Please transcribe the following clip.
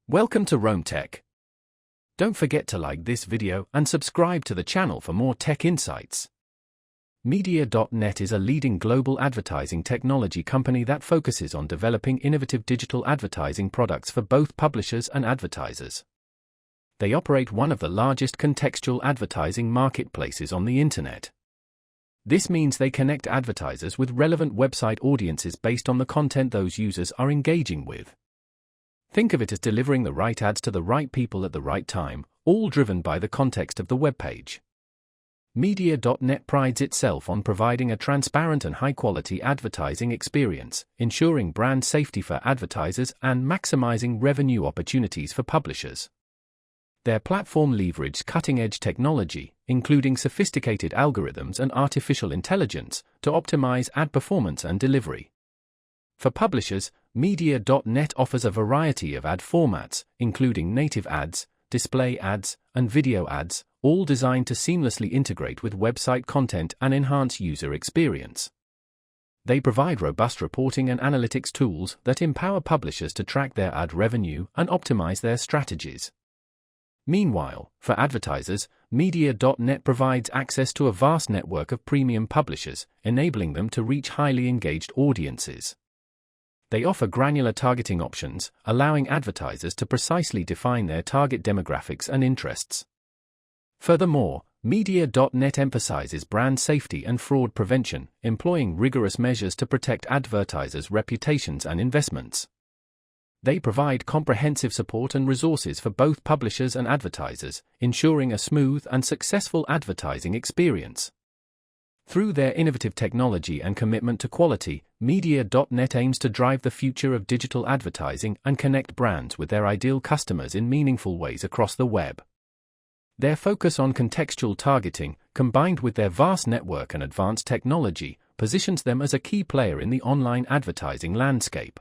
Welcome to Rome Tech. Don't forget to like this video and subscribe to the channel for more tech insights. Media.net is a leading global advertising technology company that focuses on developing innovative digital advertising products for both publishers and advertisers. They operate one of the largest contextual advertising marketplaces on the internet. This means they connect advertisers with relevant website audiences based on the content those users are engaging with. Think of it as delivering the right ads to the right people at the right time, all driven by the context of the web page. Media.net prides itself on providing a transparent and high-quality advertising experience, ensuring brand safety for advertisers and maximizing revenue opportunities for publishers. Their platform leverages cutting-edge technology, including sophisticated algorithms and artificial intelligence, to optimize ad performance and delivery. For publishers, Media.net offers a variety of ad formats, including native ads, display ads, and video ads, all designed to seamlessly integrate with website content and enhance user experience. They provide robust reporting and analytics tools that empower publishers to track their ad revenue and optimize their strategies. Meanwhile, for advertisers, Media.net provides access to a vast network of premium publishers, enabling them to reach highly engaged audiences. They offer granular targeting options, allowing advertisers to precisely define their target demographics and interests. Furthermore, Media.net emphasizes brand safety and fraud prevention, employing rigorous measures to protect advertisers' reputations and investments. They provide comprehensive support and resources for both publishers and advertisers, ensuring a smooth and successful advertising experience. Through their innovative technology and commitment to quality, Media.net aims to drive the future of digital advertising and connect brands with their ideal customers in meaningful ways across the web. Their focus on contextual targeting, combined with their vast network and advanced technology, positions them as a key player in the online advertising landscape.